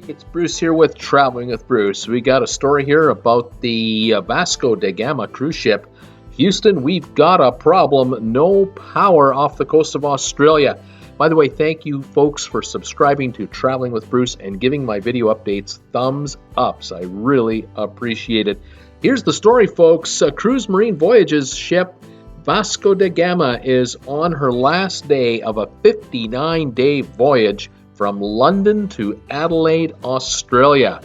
It's Bruce here with Traveling with Bruce. We got a story here about the Vasco da Gama cruise ship. Houston, we've got a problem. No power off the coast of Australia. By the way, thank you folks for subscribing to Traveling with Bruce and giving my video updates thumbs ups. I really appreciate it. Here's the story, folks. Cruise Marine Voyages ship Vasco da Gama is on her last day of a 59-day voyage from London to Adelaide, Australia.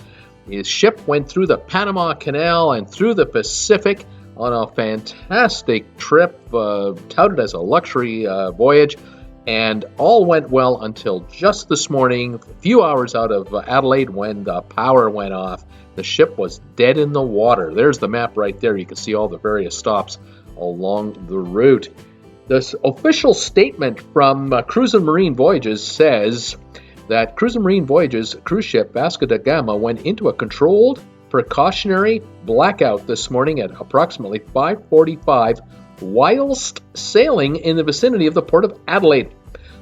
His ship went through the Panama Canal and through the Pacific on a fantastic trip, touted as a luxury voyage, and all went well until just this morning, a few hours out of Adelaide, when the power went off. The ship was dead in the water. There's the map right there. You can see all the various stops along the route. This official statement from Cruise and Marine Voyages says that Cruise and Marine Voyages cruise ship Vasco da Gama went into a controlled precautionary blackout this morning at approximately 5:45 whilst sailing in the vicinity of the port of Adelaide.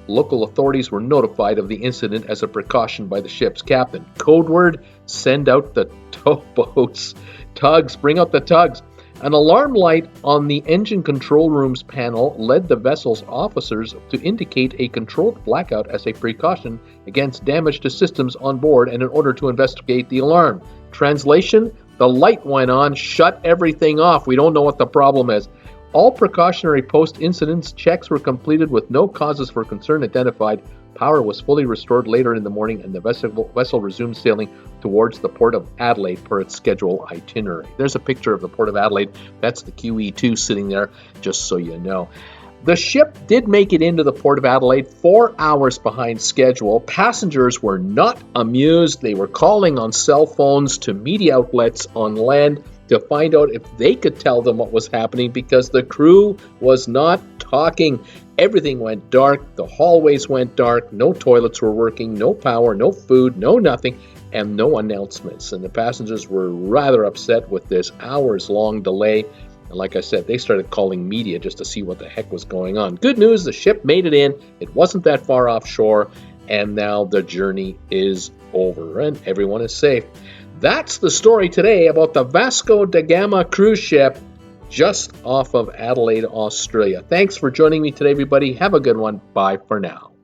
Local authorities were notified of the incident as a precaution by the ship's captain. Code word: send out the towboats. Tugs, bring out the tugs. An alarm light on the engine control room's panel led the vessel's officers to indicate a controlled blackout as a precaution against damage to systems on board and in order to investigate the alarm. Translation: the light went on, shut everything off. We don't know what the problem is. All precautionary post-incident checks were completed with no causes for concern identified. Power was fully restored later in the morning and the vessel resumed sailing towards the port of Adelaide per its schedule itinerary. There's a picture of the port of Adelaide. That's the QE2 sitting there, just so you know. The ship did make it into the port of Adelaide 4 hours behind schedule. Passengers were not amused. They were calling on cell phones to media outlets on land to find out if they could tell them what was happening because the crew was not talking. Everything went dark. The hallways went dark. No toilets were working. No power, no food, no nothing, and no announcements. And the passengers were rather upset with this hours-long delay. And like I said, they started calling media just to see what the heck was going on. Good news, the ship made it in. It wasn't that far offshore. And now the journey is over and everyone is safe. That's the story today about the Vasco da Gama cruise ship just off of Adelaide, Australia. Thanks for joining me today, everybody. Have a good one. Bye for now.